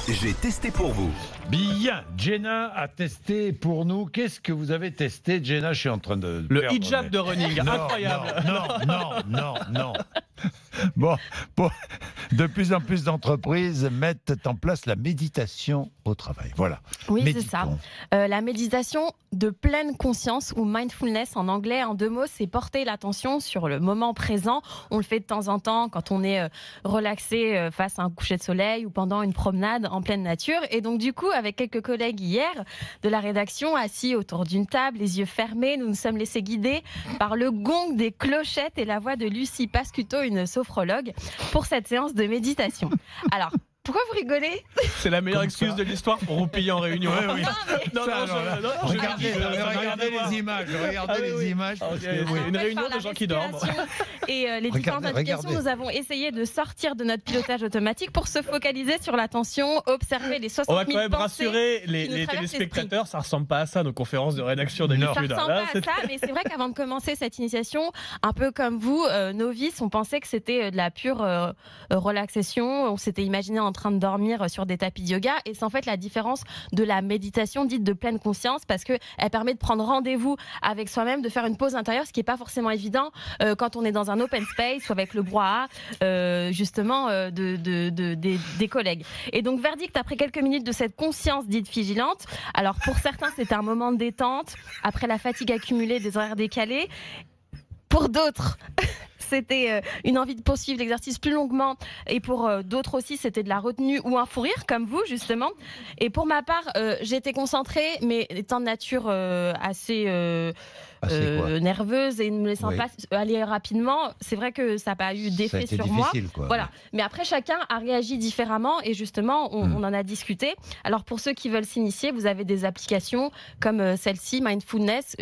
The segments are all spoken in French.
J'ai testé pour vous. Bien, Jenna a testé pour nous. Qu'est-ce que vous avez testé, Jenna? Je suis en train de Le perdre hijab mes- de running, Non, incroyable. Non. Bon, de plus en plus d'entreprises mettent en place la méditation au travail. Voilà. Oui, c'est Méditons. ça. La méditation de pleine conscience, ou mindfulness en anglais, en deux mots, c'est porter l'attention sur le moment présent. On le fait de temps en temps quand on est relaxé face à un coucher de soleil ou pendant une promenade en pleine nature. Et donc du coup, avec quelques collègues hier de la rédaction, assis autour d'une table, les yeux fermés, nous nous sommes laissés guider par le gong des clochettes et la voix de Lucie Pascuto, une sophrologue, pour cette séance de méditation. Alors, pourquoi vous rigolez? C'est la meilleure Comme excuse ça. de l'histoire pour roupiller en réunion. Oui. Non, Ça, alors là, regardez ça n'a rien à voir. les images. Regardez Ah oui, les oui. images. Ah, parce ok. que, oui. Une réunion Par la de gens qui dorment. respiration Et les différentes indications, nous avons essayé de sortir de notre pilotage automatique pour se focaliser sur l'attention, observer les 60 On 000 va quand même pensées. rassurer qui nous les traversent téléspectateurs, ça ressemble pas à ça, nos conférences de rédaction Ça d'habitude. ressemble Là, pas à c'est- ça, mais c'est vrai qu'avant de commencer cette initiation, un peu comme vous, novices, on pensait que c'était de la pure relaxation. On s'était imaginé en train de dormir sur des tapis de yoga. Et c'est en fait la différence de la méditation dite de pleine conscience, parce qu'elle permet de prendre rendez-vous avec soi-même, de faire une pause intérieure, ce qui n'est pas forcément évident quand on est dans un open space ou avec le brouhaha justement des collègues. Et donc, verdict après quelques minutes de cette conscience dite vigilante. Alors, pour certains, c'était un moment de détente après la fatigue accumulée des horaires décalés. Pour d'autres, c'était une envie de poursuivre l'exercice plus longuement. Et pour d'autres aussi, c'était de la retenue ou un fou rire, comme vous, justement. Et pour ma part, j'étais concentrée, mais étant de nature assez nerveuse et ne me laissant Oui. pas aller rapidement, c'est vrai que ça n'a pas eu Ça a d'effet été sur moi. difficile, quoi. Voilà. Mais après, chacun a réagi différemment et justement, on en a discuté. Alors, pour ceux qui veulent s'initier, vous avez des applications comme celle-ci, Mindfulness,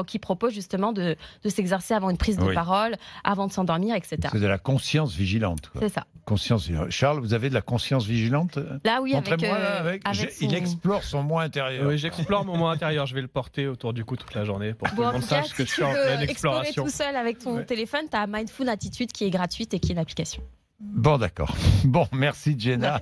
qui propose justement de s'exercer avant une prise de Oui. parole, avant de s'endormir, etc. C'est de la conscience vigilante. Quoi. C'est ça. Conscience vigilante. Charles, vous avez de la conscience vigilante? Là, oui, Montrez-moi là, avec. Il son- explore son moi intérieur. Oui, j'explore mon moi intérieur. Je vais le porter autour du cou toute la journée pour que Bon, tout en le monde tout cas, sache que si je tu suis en veux pleine explorer exploration. tout seul avec ton téléphone, tu as Mindful Attitude qui est gratuite et qui est une application. Bon, d'accord. Bon, merci Jenna.